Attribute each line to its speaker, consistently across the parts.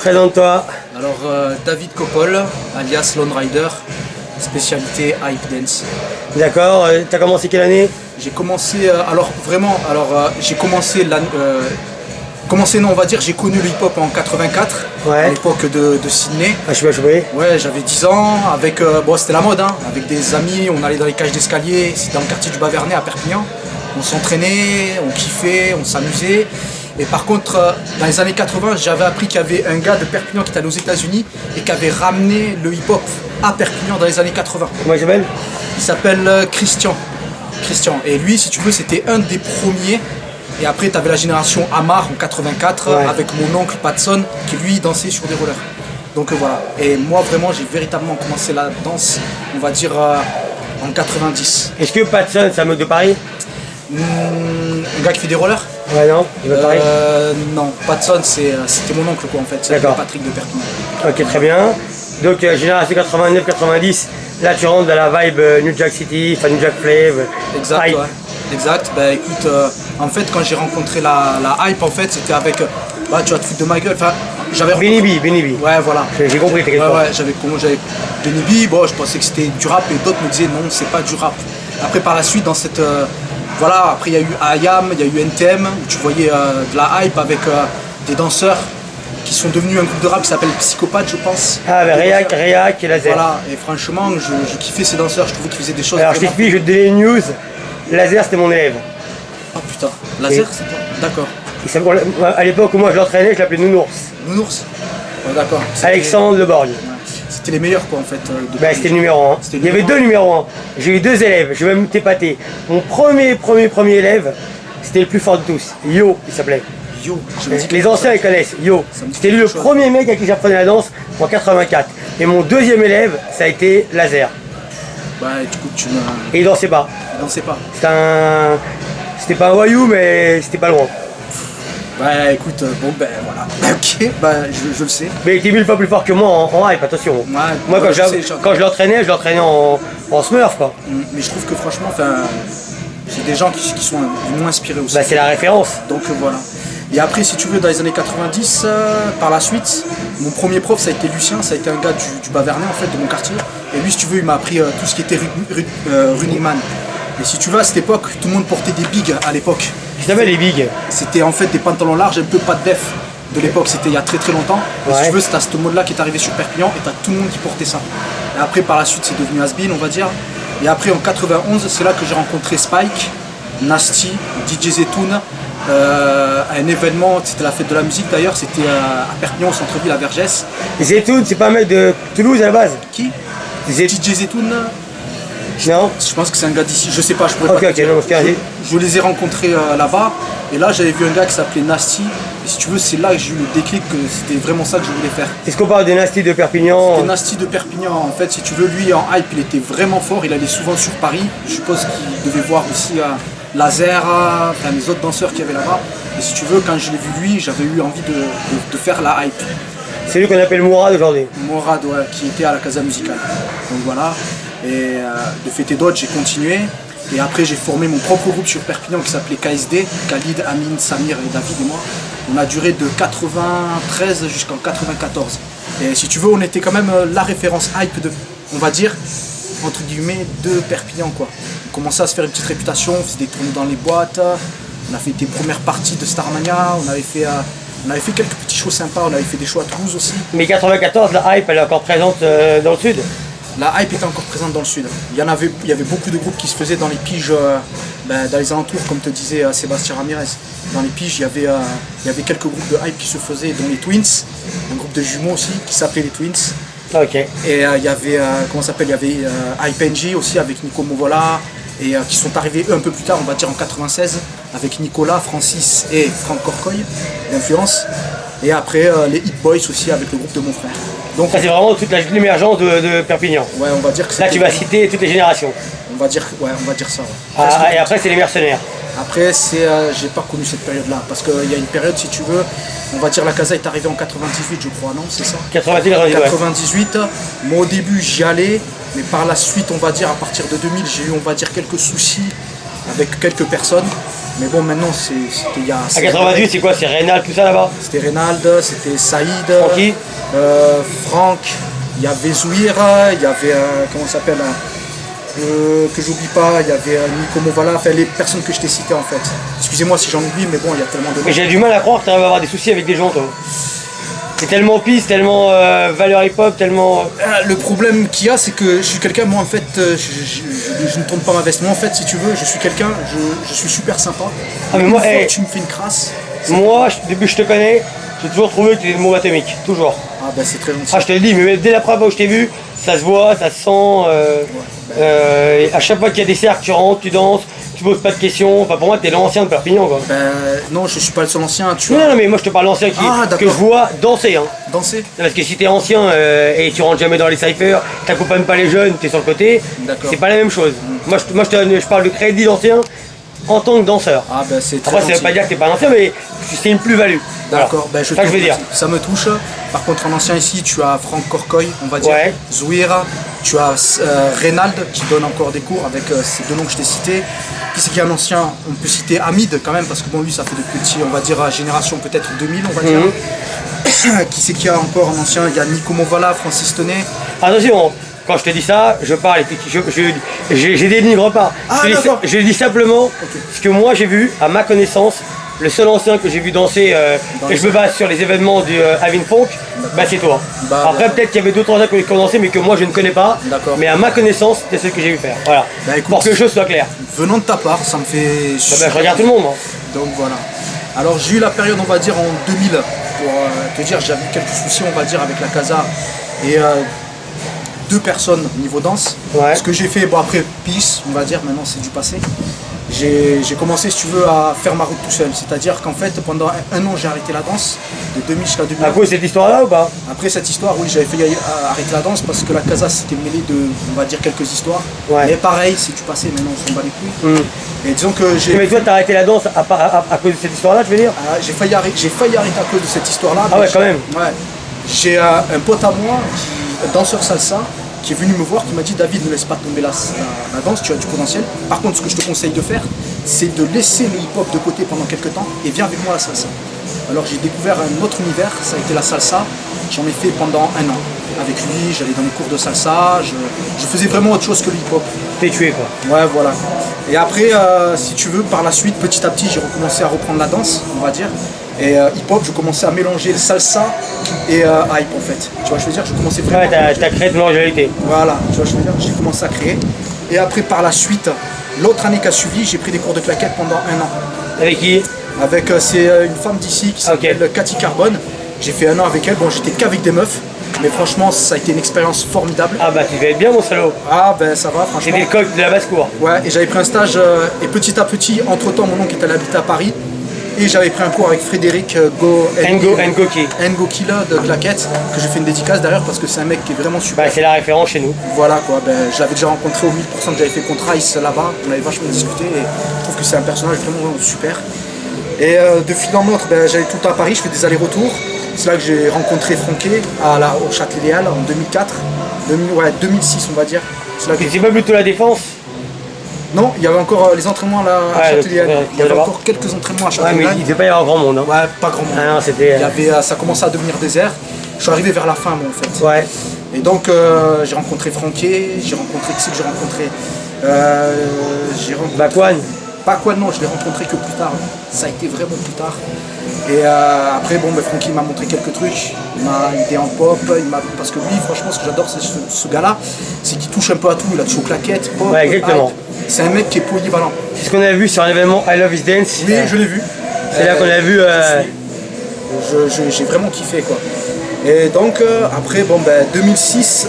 Speaker 1: Présente-toi.
Speaker 2: Alors David Coppol, alias Lone Rider, spécialité hype dance.
Speaker 1: D'accord, t'as commencé quelle année?
Speaker 2: J'ai commencé, j'ai commencé non, on va dire, j'ai connu le hip-hop en 84,
Speaker 1: Ouais.
Speaker 2: à l'époque de Sydney.
Speaker 1: Ah, je suis pas joué.
Speaker 2: Ouais, j'avais 10 ans, avec, bon, c'était la mode, hein, avec des amis, on allait dans les cages d'escalier, c'était dans le quartier du Bas-Vernet à Perpignan. On s'entraînait, on kiffait, on s'amusait. Et par contre, dans les années 80, j'avais appris qu'il y avait un gars de Perpignan qui était allé aux États-Unis et qui avait ramené le hip-hop à Perpignan dans les années 80.
Speaker 1: Comment il s'appelle?
Speaker 2: Il s'appelle Christian. Et lui, si tu veux, c'était un des premiers. Et après, tu avais la génération Amar en 84,
Speaker 1: Ouais.
Speaker 2: avec mon oncle Patson qui lui dansait sur des rollers. Donc voilà. Et moi, vraiment, j'ai véritablement commencé la danse, on va dire, en 90.
Speaker 1: Est-ce que Patson, c'est un mec de Paris?
Speaker 2: Un gars qui fait des rollers?
Speaker 1: Ouais, non, il va de Paris.
Speaker 2: Non, Patson, c'était mon oncle, quoi, en fait. C'est
Speaker 1: D'accord.
Speaker 2: Patrick de Perpignan.
Speaker 1: Ok, très bien. Donc, génération 89-90, là tu rentres dans la vibe New Jack City, enfin New Jack Flav.
Speaker 2: Exact,
Speaker 1: hype.
Speaker 2: ouais. Exact. Bah écoute, en fait, quand j'ai rencontré la hype, en fait, c'était avec. Bah, tu vas te foutre de ma gueule. Enfin, j'avais
Speaker 1: Benny B.
Speaker 2: Ouais, voilà.
Speaker 1: J'ai compris, t'inquiète pas.
Speaker 2: Ouais, j'avais Benny B, bon, je pensais que c'était du rap et d'autres me disaient non, c'est pas du rap. Après, par la suite, dans cette. Voilà, après, il y a eu IAM, il y a eu NTM, où tu voyais de la hype avec des danseurs qui sont devenus un groupe de rap qui s'appelle Psychopathe, je pense.
Speaker 1: Ah, bah, Réac et Laser.
Speaker 2: Voilà, et franchement, je kiffais ces danseurs, je trouvais qu'ils faisaient des choses.
Speaker 1: Alors, je
Speaker 2: vraiment-
Speaker 1: t'explique, je vais te donner une news. Laser, c'était mon élève.
Speaker 2: Oh putain, laser, c'est toi. D'accord.
Speaker 1: À l'époque où moi je l'entraînais, je l'appelais Nounours.
Speaker 2: Nounours. Ouais, d'accord.
Speaker 1: Alexandre Le Borgne.
Speaker 2: C'était les meilleurs, quoi, en fait.
Speaker 1: Bah, c'était le numéro 1.
Speaker 2: C'était le
Speaker 1: Il y avait
Speaker 2: numéro
Speaker 1: deux numéros 1. J'ai eu deux élèves, je vais même t'épater. Mon premier élève, c'était le plus fort de tous. Yo, il s'appelait.
Speaker 2: Yo, je me dis que
Speaker 1: Les anciens ils connaissent. Yo.
Speaker 2: Ça me dit
Speaker 1: C'était lui le
Speaker 2: quelque chose.
Speaker 1: premier mec à qui j'apprenais la danse en 84. Et mon deuxième élève, ça a été Laser.
Speaker 2: Bah, écoute, tu m'as.
Speaker 1: Et il dansait pas.
Speaker 2: Dansais pas.
Speaker 1: C'était pas un voyou, mais c'était pas loin.
Speaker 2: Bah, écoute, bon, ben voilà. Ok, bah, je le sais.
Speaker 1: Mais il était mille fois plus fort que moi en hype, attention.
Speaker 2: Ouais,
Speaker 1: Moi,
Speaker 2: ouais,
Speaker 1: quand
Speaker 2: je sais,
Speaker 1: je l'entraînais, en Smurf, quoi.
Speaker 2: Mais je trouve que franchement, enfin, c'est des gens qui sont du moins inspirés aussi.
Speaker 1: Bah, c'est la référence.
Speaker 2: Donc voilà. Et après, si tu veux, dans les années 90, par la suite, mon premier prof, ça a été Lucien, ça a été un gars du Bas-Vernet, en fait, de mon quartier. Et lui, si tu veux, il m'a appris tout ce qui était Running Man. Et si tu veux, à cette époque, tout le monde portait des bigs à l'époque.
Speaker 1: Je t'appelle les bigs.
Speaker 2: C'était en fait des pantalons larges, un peu pas de def de l'époque, c'était il y a très très longtemps. Et
Speaker 1: Ouais.
Speaker 2: si tu veux, c'est à ce mode-là qui est arrivé sur Perpignan et t'as tout le monde qui portait ça. Et après, par la suite, c'est devenu has-been, on va dire. Et après, en 91, c'est là que j'ai rencontré Spike, Nasty, DJ Zetoun, à un événement, c'était la fête de la musique d'ailleurs, c'était à Perpignan, au centre-ville, à Vergès.
Speaker 1: Zetoun, c'est pas un mec de Toulouse à la base?
Speaker 2: Qui
Speaker 1: Zet-
Speaker 2: DJ Zetoun,
Speaker 1: Non?
Speaker 2: je pense que c'est un gars d'ici, je sais pas, je pourrais
Speaker 1: Ok,
Speaker 2: pas te
Speaker 1: ok,
Speaker 2: dire.
Speaker 1: non, parce que-
Speaker 2: Je les ai rencontrés là-bas, et là j'avais vu un gars qui s'appelait Nasty, et si tu veux, c'est là que j'ai eu le déclic que c'était vraiment ça que je voulais faire.
Speaker 1: Est-ce qu'on parle de Nasty de Perpignan?
Speaker 2: C'était Nasty de Perpignan, en fait, si tu veux, lui en hype, il était vraiment fort, il allait souvent sur Paris, je suppose qu'il devait voir aussi Laser, enfin, les autres danseurs qu'il y avait là-bas, et si tu veux, quand je l'ai vu lui, j'avais eu envie de faire la hype.
Speaker 1: C'est lui qu'on appelle Mourad aujourd'hui.
Speaker 2: Morad, ouais, qui était à la Casa Musicale. Donc voilà, et de fait et d'autres, j'ai continué. Et après, j'ai formé mon propre groupe sur Perpignan qui s'appelait KSD, Khalid, Amine, Samir et David et moi. On a duré de 93 jusqu'en 94. Et si tu veux, on était quand même la référence hype de, on va dire, entre guillemets, de Perpignan, quoi. On commençait à se faire une petite réputation, on faisait des tournées dans les boîtes, on a fait des premières parties de Starmania, on avait fait quelques petits shows sympas, on avait fait des shows à Toulouse aussi.
Speaker 1: Mais 94, la hype, elle est encore présente dans le sud.
Speaker 2: La hype était encore présente dans le sud. Il y avait beaucoup de groupes qui se faisaient dans les piges, dans les alentours, comme te disait Sébastien Ramirez. Dans les piges, il y avait quelques groupes de hype qui se faisaient, dont les Twins, un groupe de jumeaux aussi, qui s'appelait les Twins.
Speaker 1: Ok.
Speaker 2: Et il y avait, il y avait Hype NG aussi, avec Nico Movola, et qui sont arrivés eux un peu plus tard, on va dire en 96, avec Nicolas, Francis et Franck Corcoy, d'influence. Et après, les Hit Boys aussi, avec le groupe de mon frère. Donc,
Speaker 1: Ça, c'est vraiment toute l'émergence de Perpignan.
Speaker 2: ouais, on va dire que
Speaker 1: Là, tu
Speaker 2: c'était-
Speaker 1: vas citer toutes les générations.
Speaker 2: on va dire ça. Ouais.
Speaker 1: Ah, et après, c'est les mercenaires.
Speaker 2: Après, j'ai pas connu cette période-là, parce qu'il y a une période, si tu veux, on va dire la Casa est arrivée en 98, je crois, non, c'est ça?
Speaker 1: 98, ouais.
Speaker 2: 98, moi au début j'y allais, mais par la suite, on va dire, à partir de 2000, j'ai eu, on va dire, quelques soucis avec quelques personnes. Mais bon, maintenant, c'était il y a...
Speaker 1: À 88, c'est quoi? C'est Reynald, tout ça là-bas?
Speaker 2: C'était Reynald, c'était Saïd,
Speaker 1: Francky
Speaker 2: Franck, il y avait Zouira, il y avait, comment ça s'appelle, que j'oublie pas, il y avait Nico Movala, enfin les personnes que je t'ai citées en fait. Excusez-moi si j'en oublie, mais bon, il y a tellement de...
Speaker 1: Mais j'ai du mal à croire que tu arrives à avoir des soucis avec des gens, toi. C'est tellement pisse, tellement valeur hip-hop, tellement...
Speaker 2: Le problème qu'il y a, c'est que je suis quelqu'un, moi en fait, je ne tourne pas ma veste. Moi en fait, si tu veux, je suis quelqu'un, je suis super sympa.
Speaker 1: Ah, mais moi,
Speaker 2: Une fois
Speaker 1: hey,
Speaker 2: que tu me fais une crasse...
Speaker 1: moi, depuis que je te connais, j'ai toujours trouvé que tu étais de bombe atomique, toujours.
Speaker 2: Ah bah c'est très gentil.
Speaker 1: Ah, je te le dis, mais dès la première fois où je t'ai vu, ça se voit, ça se sent. Et à chaque fois qu'il y a des cercles, tu rentres, tu danses, tu poses pas de questions. Enfin, pour moi, t'es l'ancien de Perpignan, quoi.
Speaker 2: Ben, non, je suis pas le seul ancien, tu
Speaker 1: Non,
Speaker 2: vois.
Speaker 1: non, mais moi, je te parle d'ancien que je vois danser, hein.
Speaker 2: Danser.
Speaker 1: Parce que si t'es ancien et tu rentres jamais dans les cyphers, t'accompagnes pas les jeunes, t'es sur le côté,
Speaker 2: D'accord.
Speaker 1: c'est pas la même chose. Moi, je parle de crédit d'ancien en tant que danseur.
Speaker 2: Ah ben c'est très
Speaker 1: Après, ça
Speaker 2: gentil.
Speaker 1: veut pas dire que t'es pas un ancien, mais c'est une plus-value.
Speaker 2: D'accord, ben
Speaker 1: C'est ça que je veux dire.
Speaker 2: ça me touche. Par contre, en ancien ici, tu as Franck Corcoy, on va dire,
Speaker 1: Ouais.
Speaker 2: Zouira, tu as Reynald qui donne encore des cours avec ces deux noms que je t'ai cités. Qui c'est qui est un ancien? On peut citer Hamid quand même, parce que bon, lui, ça fait depuis petit, on va dire, génération peut-être 2000, on va dire. Qui c'est qui a encore un ancien? Il y a Nico Movala, Francis Tenet.
Speaker 1: Attention, quand je te dis ça, je parle, je dénigre pas.
Speaker 2: Ah,
Speaker 1: je,
Speaker 2: d'accord.
Speaker 1: je dis simplement ce que moi j'ai vu, à ma connaissance, le seul ancien que j'ai vu danser, et je me base sur les événements du Avin Funk, bah c'est toi.
Speaker 2: Bah,
Speaker 1: Après peut-être qu'il y avait d'autres anciens qui ont dansé mais que moi je ne connais pas,
Speaker 2: D'accord.
Speaker 1: mais à ma connaissance, c'est ce que j'ai vu faire. Voilà.
Speaker 2: Bah, écoute,
Speaker 1: pour que les choses soient claires.
Speaker 2: Venant de ta part, ça me fait...
Speaker 1: Bah, je regarde tout le monde. Moi.
Speaker 2: Donc voilà. Alors j'ai eu la période, on va dire, en 2000, pour te dire, j'avais quelques soucis, on va dire, avec la Casa et deux personnes au niveau danse.
Speaker 1: Ouais.
Speaker 2: Ce que j'ai fait, bon après, peace, on va dire, maintenant c'est du passé. J'ai commencé, si tu veux, à faire ma route tout seul. C'est-à-dire qu'en fait, pendant un an, j'ai arrêté la danse, de 2000 jusqu'à 2000.
Speaker 1: À cause de cette histoire-là ou pas?
Speaker 2: Après cette histoire, oui, j'avais failli arrêter la danse parce que la Casa s'était mêlée de, on va dire, quelques histoires.
Speaker 1: Ouais.
Speaker 2: Mais pareil, si tu passais, maintenant on s'en bat les couilles. Et disons que j'ai...
Speaker 1: Mais toi t'as arrêté la danse à cause de cette histoire-là, tu veux dire?
Speaker 2: J'ai failli arrêter à cause de cette histoire-là.
Speaker 1: Ah ouais, quand même.
Speaker 2: Ouais. J'ai un pote à moi, un danseur salsa, qui est venu me voir, qui m'a dit David, ne laisse pas tomber la danse, tu as du potentiel. Par contre, ce que je te conseille de faire, c'est de laisser le hip-hop de côté pendant quelques temps et viens avec moi à la salsa. Alors j'ai découvert un autre univers, ça a été la salsa. J'en ai fait pendant un an. Avec lui, j'allais dans les cours de salsa, je faisais vraiment autre chose que le hip-hop.
Speaker 1: T'es tué quoi.
Speaker 2: Ouais, voilà. Et après, si tu veux, par la suite, petit à petit, j'ai recommencé à reprendre la danse, on va dire. Et hip-hop, je commençais à mélanger le salsa et hype en fait. Tu vois, je veux dire, je commençais vraiment...
Speaker 1: Ouais, t'as créé de l'originalité.
Speaker 2: Voilà, tu vois, je veux dire, j'ai commencé à créer. Et après, par la suite, l'autre année qui a suivi, j'ai pris des cours de claquettes pendant un an.
Speaker 1: Avec qui?
Speaker 2: Avec, c'est une femme d'ici qui s'appelle Cathy Carbone. J'ai fait un an avec elle, bon, j'étais qu'avec des meufs. Mais franchement, ça a été une expérience formidable.
Speaker 1: Ah bah tu devais être bien mon salaud.
Speaker 2: Ah ben ça va, franchement.
Speaker 1: C'était le coq de la basse-cour.
Speaker 2: Ouais, et j'avais pris un stage, et petit à petit, entre-temps, mon oncle est allé habiter à Paris. Et j'avais pris un cours avec Frédéric Ngoki de claquettes, que j'ai fait une dédicace d'ailleurs parce que c'est un mec qui est vraiment super.
Speaker 1: Bah c'est la référence chez nous.
Speaker 2: Voilà quoi, ben, je l'avais déjà rencontré au 1000% que j'avais fait contre Ice là-bas, on avait vachement discuté et je trouve que c'est un personnage vraiment super. Et de fil en autre, ben, j'allais tout le temps à Paris, je fais des allers-retours. C'est là que j'ai rencontré Franquet au Châtelet-Léal en 2004, 2006 on va dire.
Speaker 1: C'est pas plutôt la défense?
Speaker 2: Non, il y avait encore les entraînements là à Châtelet-Léal. Il y avait encore quelques entraînements à Châtelet-Léal.
Speaker 1: Ouais, mais il devait pas y avoir grand monde. Hein.
Speaker 2: Ouais, pas grand monde.
Speaker 1: Ah non, c'était...
Speaker 2: Ça commençait à devenir désert. Je suis arrivé vers la fin moi en fait.
Speaker 1: Ouais.
Speaker 2: Et donc j'ai rencontré Franquet, j'ai rencontré qui c'est que j'ai rencontré
Speaker 1: Bakwan.
Speaker 2: Bakwan non, je l'ai rencontré que plus tard. Ça a été vraiment plus tard. Et après bon, Franquet m'a montré quelques trucs. Il m'a aidé en pop, parce que lui franchement ce que j'adore c'est ce gars-là, c'est qu'il touche un peu à tout. Il a touché aux claquettes, pop,
Speaker 1: ouais, exactement.
Speaker 2: Hype. C'est un mec qui est polyvalent.
Speaker 1: C'est ce qu'on a vu sur un événement I Love His Dance.
Speaker 2: Oui, je l'ai vu.
Speaker 1: C'est là qu'on a vu.
Speaker 2: J'ai vraiment kiffé quoi. Et donc après, bon, 2006,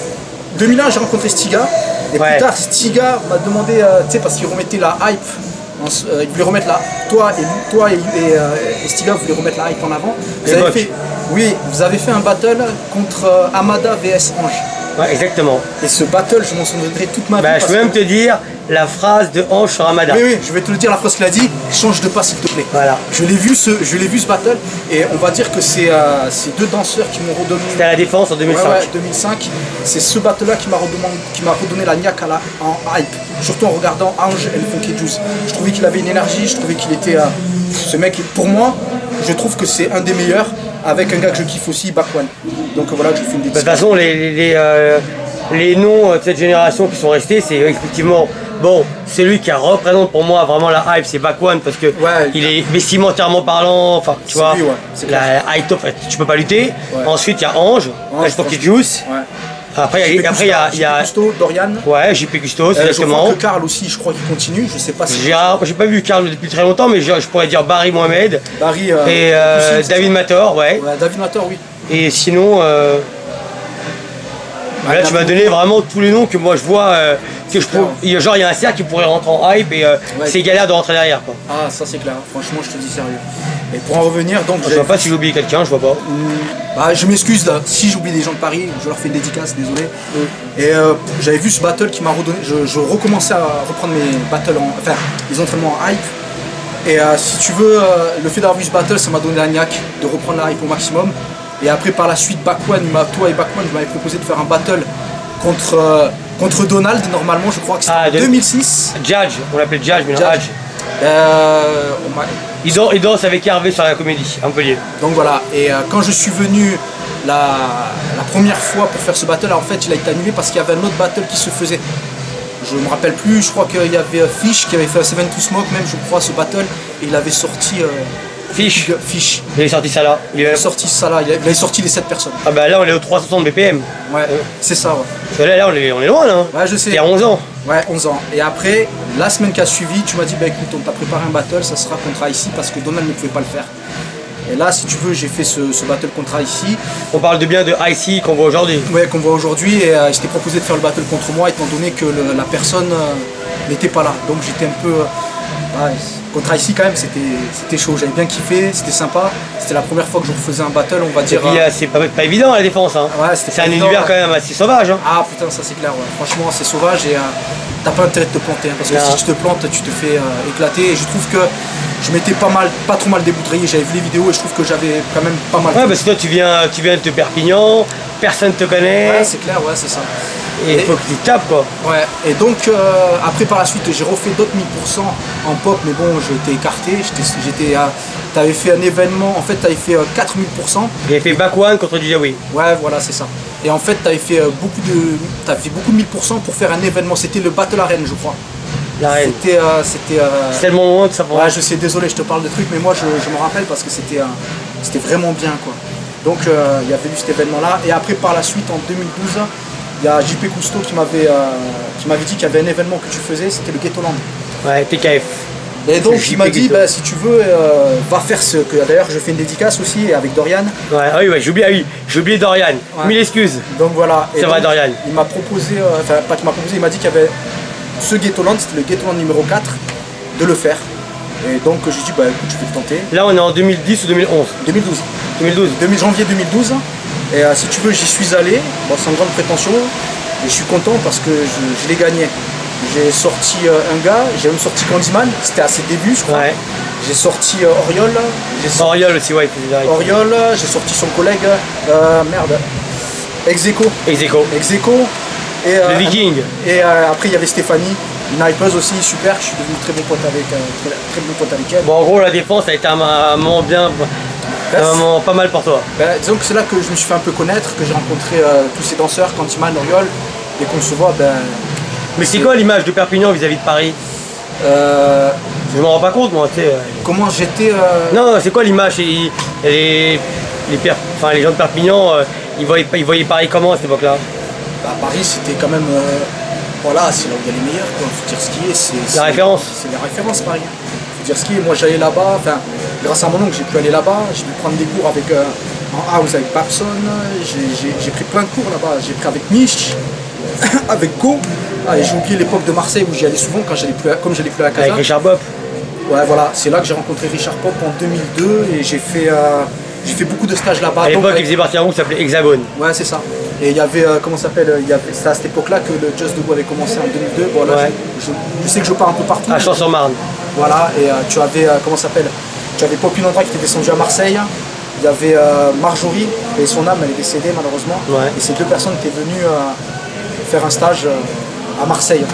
Speaker 2: 2001, j'ai rencontré Stiga. Et plus tard, Stiga m'a demandé, tu sais, parce qu'il remettait la hype. Il voulait remettre toi et Stiga voulaient remettre la hype en avant. Vous avez fait un battle contre Amada vs Ange.
Speaker 1: Ouais, exactement.
Speaker 2: Et ce battle, je m'en souviendrai toute ma vie.
Speaker 1: Bah, je peux même te dire la phrase de Ange sur Ramadan.
Speaker 2: Oui, je vais te le dire, la phrase qu'il a dit, change de pas s'il te plaît.
Speaker 1: Voilà.
Speaker 2: Je l'ai vu ce battle, et on va dire que c'est ces deux danseurs qui m'ont redonné.
Speaker 1: C'était à la Défense en 2005.
Speaker 2: Ouais, 2005. C'est ce battle-là qui m'a redonné la niaque en hype. Surtout en regardant Ange et le Funky Juice. Je trouvais qu'il avait une énergie, je trouvais qu'il était. Ce mec, pour moi, je trouve que c'est un des meilleurs, avec un gars que je kiffe aussi, Bakwan. Donc voilà, je fais une
Speaker 1: De toute façon, les noms de cette génération qui sont restés, c'est effectivement, bon, celui qui représente pour moi vraiment la hype, c'est Bakwan, parce que il est vestimentairement parlant, enfin, tu vois,
Speaker 2: lui,
Speaker 1: la hype top, tu peux pas lutter.
Speaker 2: Ouais.
Speaker 1: Ensuite, il y a Ange, Funky Juice.
Speaker 2: Ouais.
Speaker 1: Après, il y a
Speaker 2: Gusto, Dorian.
Speaker 1: Ouais, JP Gusto,
Speaker 2: Je
Speaker 1: exactement.
Speaker 2: crois que Karl aussi, je crois qu'il continue. Je sais pas si.
Speaker 1: J'ai pas vu Karl depuis très longtemps, mais je pourrais dire Barry Mohamed.
Speaker 2: Barry.
Speaker 1: Et David Mator, ouais.
Speaker 2: David Mator, oui.
Speaker 1: Et sinon, là tu m'as donné vraiment tous les noms que moi je vois, que je trouve. Genre il y a un cercle qui pourrait rentrer en hype et c'est galère de rentrer derrière, quoi.
Speaker 2: Ah, ça c'est clair, franchement je te dis sérieux. Et pour en revenir, donc.
Speaker 1: Je vois pas si j'ai oublié quelqu'un, je vois pas.
Speaker 2: Bah, je m'excuse là, si j'oublie des gens de Paris, je leur fais une dédicace, désolé. Et j'avais vu ce battle qui m'a redonné. Je recommençais à reprendre mes battles, enfin les entraînements en hype. Et si tu veux, le fait d'avoir vu ce battle, ça m'a donné la niaque de reprendre la hype au maximum. Et après, par la suite, Bakwan, toi et Bakwan, je m'avais proposé de faire un battle contre Donald, normalement, je crois que c'était en 2006.
Speaker 1: Judge, on l'appelle Judge, mais non, Judge. Il danse avec Hervé sur la comédie, à Montpellier.
Speaker 2: Donc voilà, et quand je suis venu la première fois pour faire ce battle, en fait, il a été annulé parce qu'il y avait un autre battle qui se faisait. Je me rappelle plus, je crois qu'il y avait Fish qui avait fait Seven to Smoke, même, je crois, ce battle, et il avait sorti.
Speaker 1: Fish.
Speaker 2: Il
Speaker 1: avait sorti ça là.
Speaker 2: Il avait sorti ça là, il avait sorti les 7 personnes.
Speaker 1: Ah bah là on est au 360 BPM.
Speaker 2: Ouais, c'est ça, ouais.
Speaker 1: Parce que là on est loin là.
Speaker 2: Ouais, je sais.
Speaker 1: Il y a 11 ans.
Speaker 2: Ouais, 11 ans. Et après, la semaine qui a suivi, tu m'as dit, bah écoute, on t'a préparé un battle, ça sera contre IC parce que Donald ne pouvait pas le faire. Et là, si tu veux, j'ai fait ce battle contre IC.
Speaker 1: On parle de bien de IC qu'on voit aujourd'hui.
Speaker 2: Ouais, qu'on voit aujourd'hui. Et je t'ai proposé de faire le battle contre moi, étant donné que la personne n'était pas là. Donc j'étais un peu. Contre IC quand même, c'était chaud. J'avais bien kiffé, c'était sympa. C'était la première fois que je refaisais un battle, on va dire.
Speaker 1: Et puis c'est pas évident la défense. Hein.
Speaker 2: Ouais,
Speaker 1: c'est un univers quand même assez sauvage. Hein.
Speaker 2: Ah putain, ça c'est clair. Ouais. Franchement, c'est sauvage et t'as pas intérêt de te planter. Hein, parce que si tu te plantes, tu te fais éclater. Et je trouve que je m'étais pas trop mal déboutrayé. J'avais vu les vidéos et je trouve que j'avais quand même pas mal.
Speaker 1: Ouais, parce que toi tu viens de Perpignan, personne te connaît.
Speaker 2: Ouais, c'est clair, ouais, c'est ça.
Speaker 1: Et il faut que tu tapes quoi.
Speaker 2: Ouais, et donc après par la suite j'ai refait d'autres 1000% en pop, mais bon j'ai été écarté, t'avais fait un événement, en fait t'avais fait 4000%.
Speaker 1: J'ai fait Bakwan contre DJ Oui.
Speaker 2: Ouais voilà c'est ça. Et en fait t'avais fait beaucoup de 1000% pour faire un événement, c'était le Battle Arène je crois.
Speaker 1: L'arène.
Speaker 2: C'était
Speaker 1: tellement loin que ça prend.
Speaker 2: Ouais je sais, désolé je te parle de trucs, mais moi je me rappelle parce que c'était vraiment bien quoi. Donc il y avait eu cet événement là, et après par la suite en 2012, il y a JP Cousteau qui m'avait dit qu'il y avait un événement que tu faisais, c'était le Ghetto Land.
Speaker 1: Ouais, TKF.
Speaker 2: Et donc il m'a dit, bah, si tu veux, va faire ce que. D'ailleurs, je fais une dédicace aussi avec Dorian.
Speaker 1: Ouais, ah oui, j'ai oublié Dorian. Ouais. Mille excuses.
Speaker 2: Donc voilà.
Speaker 1: C'est vrai, Dorian.
Speaker 2: Il m'a proposé, enfin, pas qu'il m'a proposé, il m'a dit qu'il y avait ce Ghetto Land, c'était le Ghetto Land numéro 4, de le faire. Et donc j'ai dit, bah écoute, je vais le tenter.
Speaker 1: Là, on est en 2010 ou 2011
Speaker 2: 2012.
Speaker 1: 2012.
Speaker 2: Janvier 2012. Et si tu veux, j'y suis allé, bon, sans grande prétention, et je suis content parce que je l'ai gagné. J'ai sorti un gars, j'ai même sorti Candyman, c'était à ses débuts je crois. Ouais. J'ai sorti Oriol.
Speaker 1: Oriol aussi, ouais.
Speaker 2: Oriol, j'ai sorti son collègue, Execo. Et,
Speaker 1: le Viking.
Speaker 2: Et après il y avait Stéphanie, une hypeuse aussi, super, je suis devenu très bon pote avec elle.
Speaker 1: Bon en gros la défense a été un moment bien... un moment pas mal pour toi.
Speaker 2: Disons que c'est là que je me suis fait un peu connaître, que j'ai rencontré tous ces danseurs, Candyman, Oriol, et qu'on se voit,
Speaker 1: Mais c'est quoi l'image de Perpignan vis-à-vis de Paris Je m'en rends pas compte moi, tu sais.
Speaker 2: Comment j'étais
Speaker 1: Non, c'est quoi l'image les gens de Perpignan, ils voyaient Paris comment à cette époque-là?
Speaker 2: Paris c'était quand même... voilà, c'est là où il y a les meilleurs, quoi. Faut dire ce qui est, c'est
Speaker 1: la référence.
Speaker 2: C'est la référence Paris. Faut dire ce qui est, moi j'allais là-bas, enfin, grâce à mon oncle j'ai pu aller là-bas, j'ai pu prendre des cours avec en house avec Babson, j'ai pris plein de cours là-bas, j'ai pris avec Mich, avec Go, et j'ai oublié l'époque de Marseille où j'y allais souvent comme j'allais plus à la casa.
Speaker 1: Avec Richard Pop.
Speaker 2: Ouais voilà, c'est là que j'ai rencontré Richard Pop en 2002 et j'ai fait beaucoup de stages là-bas.
Speaker 1: À l'époque il faisait partie d'un groupe qui s'appelait Hexagone.
Speaker 2: Ouais c'est ça. Et il y avait, comment ça s'appelle, c'est à cette époque-là que le Just Debout avait commencé en 2002. Bon, là, je sais que je pars un peu partout.
Speaker 1: À Champs-sur-Marne.
Speaker 2: Voilà, et tu avais, comment ça s'appelle, tu avais Poppy Landra qui était descendu à Marseille. Il y avait Marjorie, et son âme, elle est décédée malheureusement.
Speaker 1: Ouais.
Speaker 2: Et ces deux personnes étaient venues faire un stage à Marseille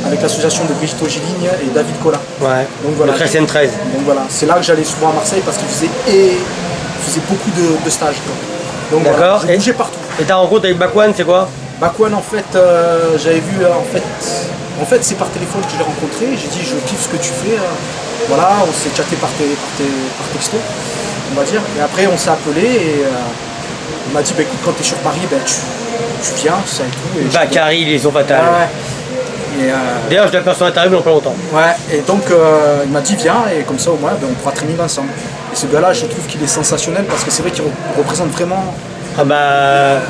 Speaker 2: avec l'association de Brigitte Ogiligne et David Collin.
Speaker 1: Ouais.
Speaker 2: Donc voilà.
Speaker 1: Le Chrétien 13.
Speaker 2: Donc voilà, c'est là que j'allais souvent à Marseille parce qu'ils faisaient beaucoup de stages. Quoi. Donc
Speaker 1: d'accord.
Speaker 2: Voilà, je bougeais partout.
Speaker 1: Et ta rencontre avec Back One, c'est quoi?
Speaker 2: Back One, en fait, j'avais vu, en fait c'est par téléphone que je l'ai rencontré. J'ai dit, je kiffe ce que tu fais. Voilà, on s'est chatté par texto, on va dire. Et après, on s'est appelé et il m'a dit, bah, écoute, quand tu es sur Paris, bah, tu viens, ça et tout. Et
Speaker 1: Bakary, les ont fatales.
Speaker 2: Ouais.
Speaker 1: D'ailleurs, je dois faire son interview dans pas longtemps.
Speaker 2: Ouais, et donc il m'a dit viens, et comme ça au moins ben, on pourra traîner ensemble. Et ce gars-là, je trouve qu'il est sensationnel parce que c'est vrai qu'il représente vraiment.
Speaker 1: Ah bah,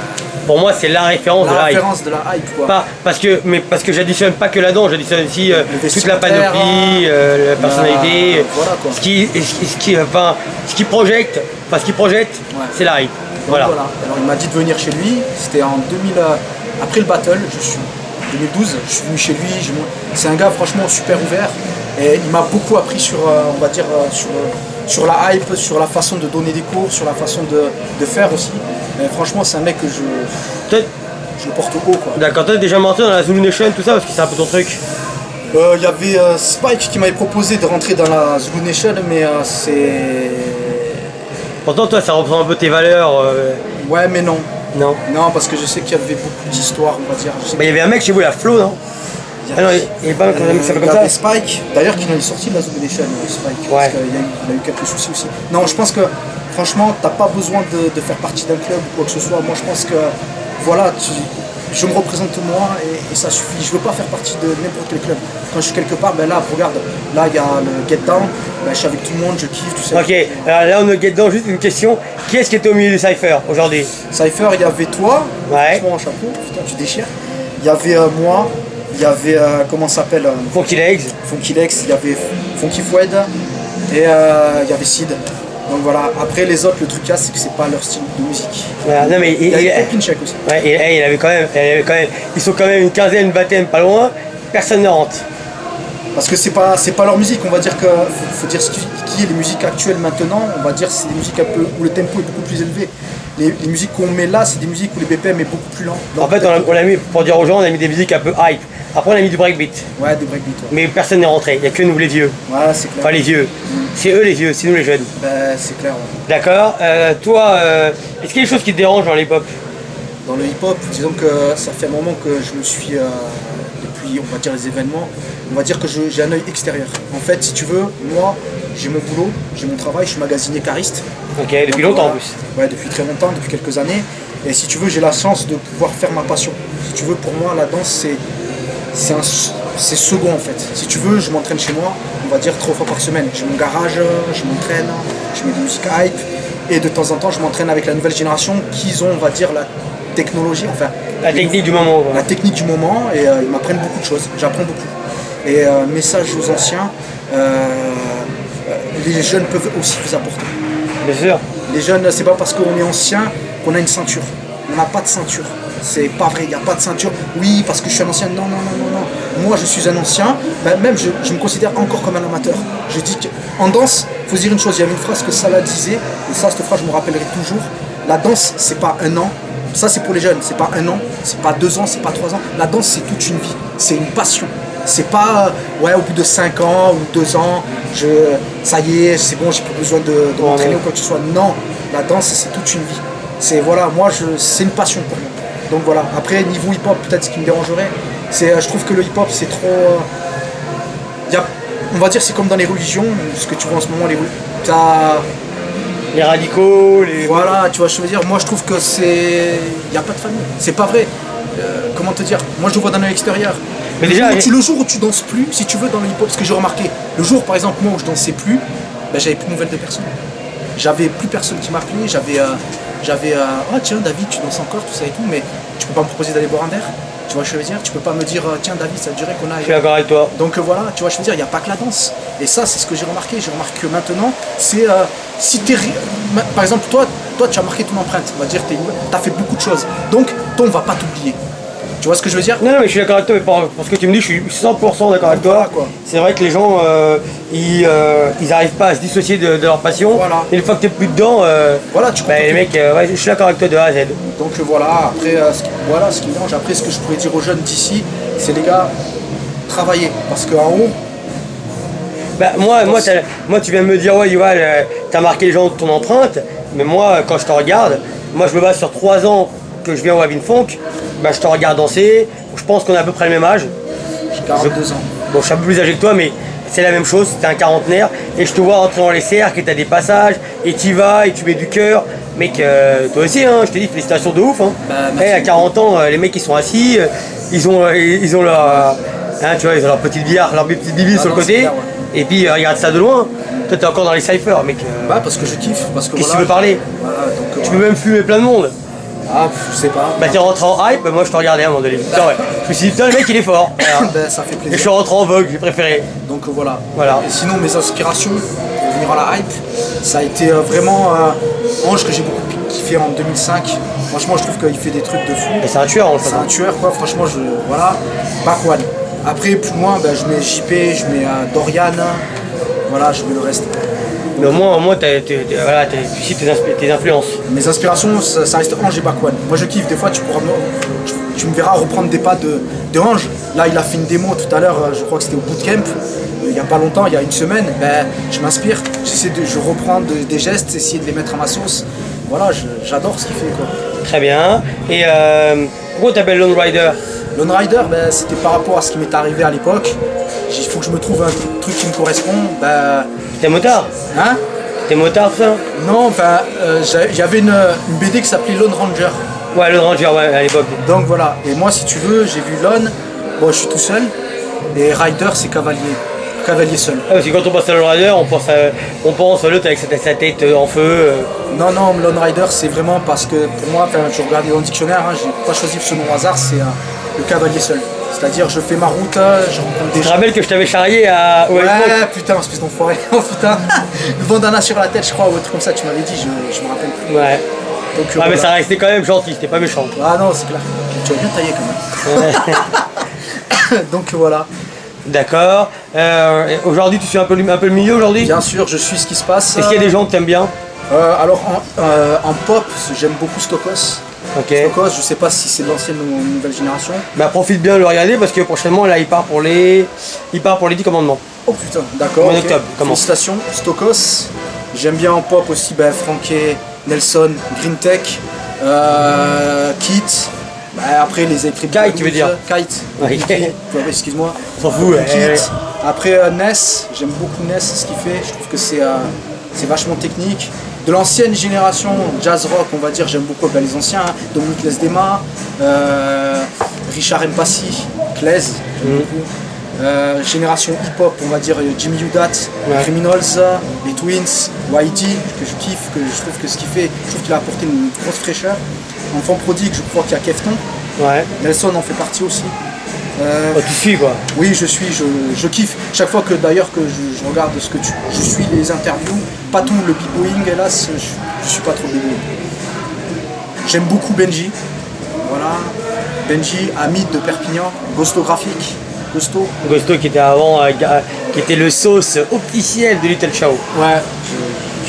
Speaker 1: pour moi, c'est la référence de la hype.
Speaker 2: La référence de la hype, quoi.
Speaker 1: Pas, parce que j'additionne pas que la danse, j'additionne aussi toute la panoplie, la personnalité.
Speaker 2: Voilà, quoi.
Speaker 1: Ce qui projette, ouais. C'est la hype. Voilà.
Speaker 2: Alors il m'a dit de venir chez lui, c'était en 2000, après le battle, 2012, je suis venu chez lui, c'est un gars franchement super ouvert et il m'a beaucoup appris sur, on va dire, sur la hype, sur la façon de donner des cours, sur la façon de faire aussi. Et franchement c'est un mec que je le porte haut, quoi.
Speaker 1: D'accord, toi t'es déjà monté dans la Zulu Nation, tout ça, parce que c'est un peu ton truc.
Speaker 2: Il y avait Spike qui m'avait proposé de rentrer dans la Zulu Nation, mais c'est...
Speaker 1: Pourtant toi ça représente un peu tes valeurs.
Speaker 2: Ouais mais non.
Speaker 1: Non.
Speaker 2: Non, parce que je sais qu'il y avait beaucoup d'histoires, on va dire.
Speaker 1: Il y avait un mec chez vous, la Flo, non? Ah non, il n'y avait pas un mec qui s'appelle comme ça.
Speaker 2: Spike, d'ailleurs qui en est sorti de la Zulu Nation, Spike,
Speaker 1: ouais.
Speaker 2: Parce qu'il a eu quelques soucis aussi. Non, je pense que franchement, t'as pas besoin de faire partie d'un club ou quoi que ce soit. Moi je pense que voilà, je me représente moi et ça suffit. Je veux pas faire partie de n'importe quel club. Quand je suis quelque part, ben là, regarde, là il y a le Get Down, ben, je suis avec tout le monde, je kiffe, tu sais.
Speaker 1: Ok, alors là on a Get Down, juste une question. Qui est-ce qui était au milieu du Cypher aujourd'hui?
Speaker 2: Cypher, il y avait toi,
Speaker 1: ouais.
Speaker 2: franchement en chapeau, putain tu déchires. Il y avait moi, il y avait, comment ça s'appelle
Speaker 1: Funky Legs,
Speaker 2: il y avait Funky Foued et il y avait Sid. Donc voilà, après les autres, le truc là, c'est que c'est pas leur style de musique.
Speaker 1: Voilà, non, mais
Speaker 2: il y a Pincheck aussi.
Speaker 1: Ouais, et il avait quand même, ils sont quand même une quinzaine de baptêmes pas loin, personne ne rentre.
Speaker 2: Parce que c'est pas leur musique, on va dire que faut dire qui est les musiques actuelles maintenant, on va dire c'est des musiques un peu où le tempo est beaucoup plus élevé. Les musiques qu'on met là, c'est des musiques où les BPM est beaucoup plus lent.
Speaker 1: En fait, on a mis, pour dire aux gens, on a mis des musiques un peu hype. Après, on a mis du breakbeat.
Speaker 2: Ouais, du breakbeat. Ouais.
Speaker 1: Mais personne n'est rentré, il n'y a que nous les vieux.
Speaker 2: Ouais, c'est clair.
Speaker 1: Enfin, les vieux. C'est eux les vieux, c'est nous les jeunes.
Speaker 2: Ben, c'est clair. Ouais.
Speaker 1: D'accord. Toi, est-ce qu'il y a des choses qui te dérangent dans l'hip-hop?
Speaker 2: Dans le hip-hop, disons que ça fait un moment que je me suis, depuis, on va dire, les événements, on va dire que j'ai un œil extérieur. En fait, si tu veux, moi, j'ai mon boulot, j'ai mon travail, je suis magasinier cariste.
Speaker 1: Ok, depuis longtemps en plus.
Speaker 2: Ouais, depuis très longtemps, depuis quelques années. Et si tu veux, j'ai la chance de pouvoir faire ma passion. Si tu veux, pour moi, la danse, c'est second en fait. Si tu veux, je m'entraîne chez moi, on va dire 3 fois par semaine. J'ai mon garage, je m'entraîne, je mets de la musique hype. Et de temps en temps, je m'entraîne avec la nouvelle génération qui ont, on va dire, la technologie, enfin...
Speaker 1: La technique du moment.
Speaker 2: La technique du moment, et ils m'apprennent beaucoup de choses, j'apprends beaucoup. Et message aux anciens, les jeunes peuvent aussi vous apporter.
Speaker 1: Bien sûr. Les
Speaker 2: jeunes, c'est pas parce qu'on est ancien qu'on a une ceinture. On n'a pas de ceinture. C'est pas vrai, il n'y a pas de ceinture. Oui, parce que je suis un ancien. Non. Moi, je suis un ancien. Ben, même, je me considère encore comme un amateur. Je dis qu'en danse, il faut se dire une chose. Il y avait une phrase que Salah disait, et ça, cette phrase, je me rappellerai toujours. La danse, c'est pas un an. Ça, c'est pour les jeunes. C'est pas un an, c'est pas 2 ans, c'est pas 3 ans. La danse, c'est toute une vie. C'est une passion. C'est pas, ouais, au bout de 5 ans ou 2 ans, ça y est, c'est bon, j'ai plus besoin de m'entraîner ou quoi que ce soit. Non, la danse, c'est toute une vie. C'est, voilà, moi, c'est une passion pour moi. Donc voilà, après, niveau hip-hop, peut-être ce qui me dérangerait, c'est, je trouve que le hip-hop, c'est trop... on va dire, c'est comme dans les religions, ce que tu vois en ce moment,
Speaker 1: les radicaux, les...
Speaker 2: Voilà, tu vois, je veux dire, moi, je trouve que c'est... Il n'y a pas de famille. C'est pas vrai. Comment te dire? Moi, je le vois dans l'extérieur. Mais le jour où tu danses plus, si tu veux, dans le hip-hop, ce que j'ai remarqué, le jour, par exemple, moi, où je dansais plus, ben, j'avais plus de nouvelles de personne. J'avais plus personne qui m'appelait, oh tiens David, tu danses encore, tout ça et tout, mais tu peux pas me proposer d'aller boire un verre, tu vois ce que je veux dire, tu peux pas me dire tiens David, ça dirait qu'on a...
Speaker 1: Je suis d'accord avec toi.
Speaker 2: Donc voilà, tu vois ce que je veux dire, il n'y a pas que la danse. Et ça, c'est ce que j'ai remarqué que maintenant, c'est si t'es... Par exemple, toi tu as marqué ton empreinte, on va dire, tu as fait beaucoup de choses. Donc ton va pas t'oublier. Tu vois ce que je veux dire?
Speaker 1: Non, mais je suis d'accord avec toi, mais pour ce que tu me dis, je suis 100% d'accord avec toi.
Speaker 2: Voilà,
Speaker 1: c'est vrai que les gens, ils arrivent pas à se dissocier de leur passion.
Speaker 2: Voilà.
Speaker 1: Et une fois que tu n'es plus dedans,
Speaker 2: voilà, tu
Speaker 1: les mecs, ouais, je suis d'accord avec toi de A à Z.
Speaker 2: Donc voilà, après, ce qui me dérange, après, ce que je pourrais dire aux jeunes d'ici, c'est les gars, travaillez. Parce qu'en haut,
Speaker 1: bah, moi, tu viens de me dire, ouais, Yuval, t'as marqué les gens de ton empreinte, mais moi, quand je te regarde, moi, je me base sur 3 ans que je viens au Wavin Funk, bah, je te regarde danser, je pense qu'on a à peu près le même âge.
Speaker 2: j'ai 42 ans.
Speaker 1: Bon, je suis un peu plus âgé que toi, mais c'est la même chose, t'es un quarantenaire, et je te vois rentrer dans les cercles, et t'as des passages, et t'y vas, et tu mets du cœur. Mec, toi aussi, hein, je te dis, félicitations de ouf. Hein. À 40 ans, les mecs, ils sont assis, ils ont leur... Hein, tu vois, ils ont leur petite bière, leur petite bibi sur le côté, clair, ouais. Et puis regarde ça de loin. Toi, t'es encore dans les cyphers, mec.
Speaker 2: Bah, parce que je kiffe. Parce que
Speaker 1: qu'est-ce que tu veux parler?
Speaker 2: Voilà, donc,
Speaker 1: tu peux même fumer plein de monde.
Speaker 2: Ah, je sais pas.
Speaker 1: Bah, t'es rentré en hype, moi je te regardais à un moment donné. Putain, ouais. Je me suis dit, putain, le mec il est fort.
Speaker 2: Ben, ça fait plaisir.
Speaker 1: Et je suis rentré en Vogue, j'ai préféré.
Speaker 2: Donc voilà.
Speaker 1: Et
Speaker 2: sinon, mes inspirations pour venir à la hype, ça a été vraiment Ange que j'ai beaucoup kiffé en 2005. Franchement, je trouve qu'il fait des trucs de fou.
Speaker 1: Et c'est un tueur, en fait.
Speaker 2: C'est un tueur, quoi. Franchement, voilà. Bakwan. Après, plus loin, ben, je mets JP, je mets Dorian. Voilà, je mets le reste.
Speaker 1: Mais au moins tu cites tes influences.
Speaker 2: Mes inspirations, ça reste Ange et Bakwan. Moi je kiffe, des fois tu me verras reprendre des pas de Ange. Là il a fait une démo tout à l'heure, je crois que c'était au bootcamp, il n'y a pas longtemps, il y a une semaine. Ben, je m'inspire, je reprends des gestes, essayer de les mettre à ma sauce. Voilà, j'adore ce qu'il fait, quoi.
Speaker 1: Très bien. Et pourquoi tu t'appelles Lone Rider?
Speaker 2: Lone Rider, ben, c'était par rapport à ce qui m'est arrivé à l'époque. Il faut que je me trouve un truc qui me correspond. Ben,
Speaker 1: t'es motard?
Speaker 2: Hein?
Speaker 1: T'es motard, ça?
Speaker 2: Non, enfin, il y avait une BD qui s'appelait Lone Ranger.
Speaker 1: Ouais, Lone Ranger, ouais, à l'époque.
Speaker 2: Donc voilà, et moi, si tu veux, j'ai vu Lone, bon, je suis tout seul, et Rider, c'est cavalier seul.
Speaker 1: Ah, parce que quand on pense à Lone Rider, on pense à l'autre avec sa tête en feu.
Speaker 2: Non, Lone Rider, c'est vraiment parce que, pour moi, je regardais dans le dictionnaire, hein, j'ai pas choisi ce nom au hasard, c'est le cavalier seul. C'est-à-dire, je fais ma route, je rencontre des gens.
Speaker 1: Je te rappelle que je t'avais charrié à...
Speaker 2: Ouais, putain, espèce d'enfoiré. Oh putain, le bandana sur la tête, je crois, ou un truc comme ça, tu m'avais dit, je me rappelle plus.
Speaker 1: Ouais.
Speaker 2: Donc,
Speaker 1: voilà. Mais ça restait quand même gentil, c'était pas méchant.
Speaker 2: Ah non, c'est clair. Tu as bien taillé quand même. Donc voilà.
Speaker 1: D'accord. Aujourd'hui, tu suis un peu le milieu aujourd'hui?
Speaker 2: Bien sûr, je suis ce qui se passe.
Speaker 1: Est-ce qu'il y a des gens que t'aimes bien?
Speaker 2: Alors, en pop, j'aime beaucoup Stokos.
Speaker 1: Ok.
Speaker 2: Stokos, je sais pas si c'est de l'ancienne ou une nouvelle génération.
Speaker 1: Bah profite bien de le regarder parce que prochainement là il part pour les 10 commandements.
Speaker 2: Oh putain, d'accord.
Speaker 1: En octobre, comment?
Speaker 2: Félicitations, Stokos. J'aime bien en pop aussi Franké, Nelson, Green Tech, Kit. Bah, après les écrits.
Speaker 1: Kite, tu veux dire?
Speaker 2: Kite.
Speaker 1: Okay.
Speaker 2: Excuse-moi.
Speaker 1: On s'en fout.
Speaker 2: Kit. Après Ness, j'aime beaucoup Ness, ce qu'il fait. Je trouve que c'est vachement technique. De l'ancienne génération jazz rock, on va dire, j'aime beaucoup les anciens, hein. Dominique Lesdema, Richard Mpassi, Klez, j'aime beaucoup. Génération hip-hop, on va dire Jimmy Udat, Criminals, les Twins, YG, que je kiffe, que je trouve que ce qu'il fait, je trouve qu'il a apporté une grosse fraîcheur. Enfant prodigue, je crois qu'il y a Kefton.
Speaker 1: Ouais.
Speaker 2: Nelson en fait partie aussi.
Speaker 1: Tu suis quoi?
Speaker 2: Oui, je suis, je kiffe. Chaque fois que d'ailleurs que je regarde je suis les interviews, pas tout le b-boying, hélas, je suis pas trop b-boying. J'aime beaucoup Benji. Voilà. Benji, Hamid de Perpignan, Ghosto Graphique. Ghosto
Speaker 1: qui était avant, qui était le sauce officiel de Little Chow.
Speaker 2: Ouais,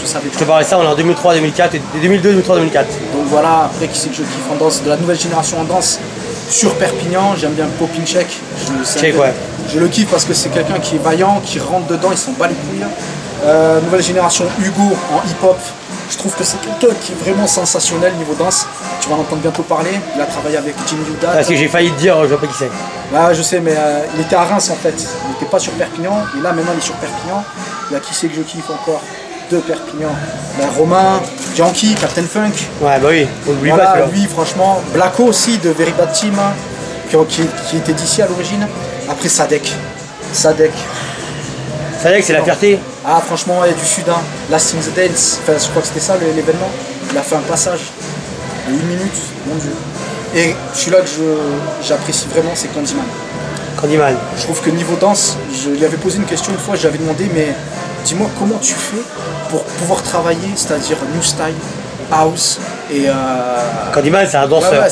Speaker 2: je savais pas.
Speaker 1: Je te parlais ça en 2003, 2004, 2002, 2003, 2004.
Speaker 2: Donc voilà, après qui c'est que je kiffe en danse, de la nouvelle génération en danse. Sur Perpignan, j'aime bien Popin Check. Je le kiffe parce que c'est quelqu'un qui est vaillant, qui rentre dedans, il s'en bat les couilles. Nouvelle génération Hugo en hip-hop. Je trouve que c'est quelqu'un qui est vraiment sensationnel niveau danse. Tu vas en entendre bientôt parler. Il a travaillé avec Jimmy Udat.
Speaker 1: Parce que j'ai failli te dire, je vois pas qui c'est.
Speaker 2: Ah, je sais, mais il était à Reims en fait. Il n'était pas sur Perpignan. Et là, maintenant, il est sur Perpignan. Il y a qui c'est que je kiffe encore de Perpignan. Ben, Romain, Yankee, Captain Funk.
Speaker 1: Ouais, bah oui, on oublie
Speaker 2: voilà,
Speaker 1: pas.
Speaker 2: lui, franchement. Blacko aussi, de Very Bad Team, qui était d'ici à l'origine. Après, Sadek.
Speaker 1: Sadek, c'est la fierté.
Speaker 2: Ah, franchement, il est du Sud. Hein. Last in the Dance. Enfin, je crois que c'était ça l'événement. Il a fait un passage de 1 minute, mon Dieu. Et celui-là que j'apprécie vraiment, c'est Candyman.
Speaker 1: Candyman.
Speaker 2: Je trouve que niveau danse, je lui avais posé une question une fois, j'avais demandé, mais dis-moi comment tu fais pour pouvoir travailler, c'est-à-dire new style, house et...
Speaker 1: Candyman, c'est un danseur.
Speaker 2: Ouais,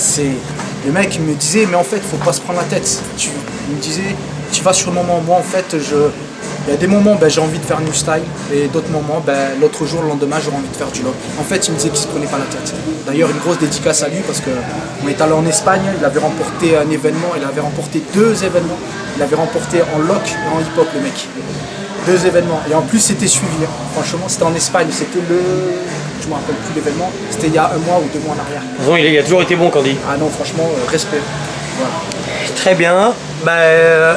Speaker 2: Le mec il me disait mais en fait faut pas se prendre la tête. Il me disait tu vas sur le moment. Moi en fait il y a des moments j'ai envie de faire new style et d'autres moments l'autre jour, le lendemain j'aurais envie de faire du loc. En fait il me disait qu'il se prenait pas la tête. D'ailleurs une grosse dédicace à lui parce qu'on est allé en Espagne, il avait remporté un événement, il avait remporté 2 événements. Il avait remporté en loc et en hip hop le mec. 2 événements. Et en plus c'était suivi. Franchement c'était en Espagne, c'était je me rappelle plus l'événement, c'était il y a 1 mois ou 2 mois en arrière.
Speaker 1: De toute façon, il a toujours été bon Candy.
Speaker 2: Ah non franchement respect. Voilà.
Speaker 1: Très bien.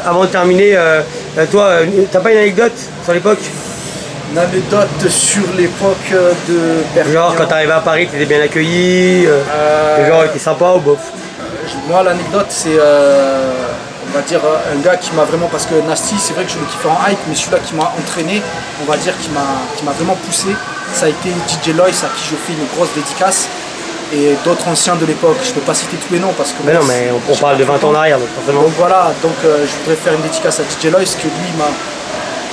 Speaker 1: Avant de terminer, toi, t'as pas une anecdote sur l'époque?
Speaker 2: Une anecdote sur l'époque de Perpignan.
Speaker 1: Genre quand t'arrivais à Paris, t'étais bien accueilli, le genre était sympa ou bof?
Speaker 2: Moi l'anecdote c'est on va dire un gars qui m'a vraiment, parce que Nasty c'est vrai que je le kiffais en hype, mais celui-là qui m'a entraîné, on va dire qui m'a vraiment poussé, ça a été DJ Loïs à qui je fais une grosse dédicace. Et d'autres anciens de l'époque, je ne peux pas citer tous les noms parce que...
Speaker 1: Mais non, mais on parle de 20 ans en arrière, donc forcément.
Speaker 2: Donc voilà, je voudrais faire une dédicace à DJ Loïs, que lui m'a...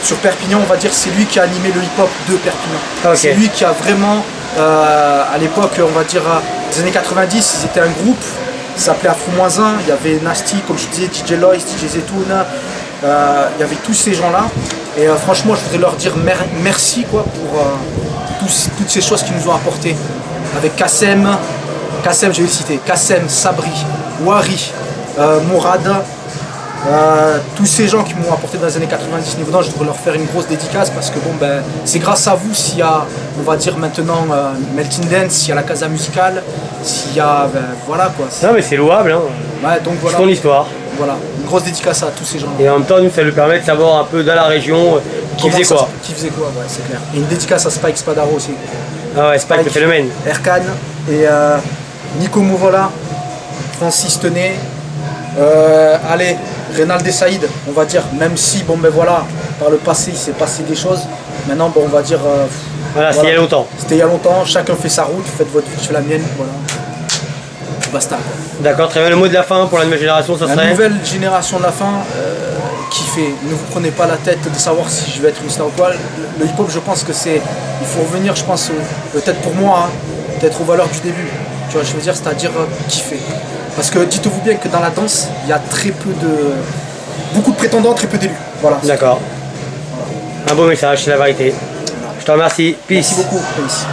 Speaker 2: Sur Perpignan, on va dire, c'est lui qui a animé le hip-hop de Perpignan.
Speaker 1: Okay.
Speaker 2: C'est lui qui a vraiment, à l'époque, on va dire, des années 90, ils étaient un groupe, ça s'appelait Afro-1, il y avait Nasty, comme je disais, DJ Loïs, DJ Zetoun, il y avait tous ces gens-là. Et franchement, je voudrais leur dire merci quoi, pour toutes ces choses qu'ils nous ont apportées. Avec Kassem, je vais le citer, Kassem, Sabri, Wari, Mourad, tous ces gens qui m'ont apporté dans les années 90 niveau d'âge, je voudrais leur faire une grosse dédicace parce que c'est grâce à vous s'il y a, on va dire maintenant, Melting Dance, s'il y a la Casa Musicale, s'il y a, voilà quoi.
Speaker 1: Non mais c'est louable, hein.
Speaker 2: Ouais, donc voilà.
Speaker 1: C'est ton histoire.
Speaker 2: Voilà, une grosse dédicace à tous ces gens.
Speaker 1: Et en même temps, nous, ça nous permet de savoir un peu dans la région qui faisait quoi.
Speaker 2: Qui faisait quoi, ouais, c'est clair. Et une dédicace à Spike Spadaro aussi.
Speaker 1: Ah ouais, Spike le phénomène.
Speaker 2: Erkan et Nico Mouvola, Francis Tenet, allez, Reynald Saïd, on va dire, même si, voilà, par le passé, il s'est passé des choses. Maintenant, on va dire...
Speaker 1: voilà, c'était il y a longtemps.
Speaker 2: C'était il y a longtemps, chacun fait sa route, faites votre vie, je fais la mienne, voilà. Basta.
Speaker 1: D'accord, très bien. Le mot de la fin pour la nouvelle génération, ça serait...
Speaker 2: La nouvelle génération de la fin, kiffez. Ne vous prenez pas la tête de savoir si je vais être une star ou quoi. Le hip-hop, je pense que c'est... Il faut revenir, je pense, peut-être pour moi, peut-être aux valeurs du début. Tu vois, je veux dire, c'est-à-dire kiffer. Parce que dites-vous bien que dans la danse, il y a très peu de... Beaucoup de prétendants, très peu d'élus. Voilà.
Speaker 1: D'accord. Voilà. Un beau message, c'est la vérité. Je te remercie. Peace.
Speaker 2: Merci beaucoup. Peace.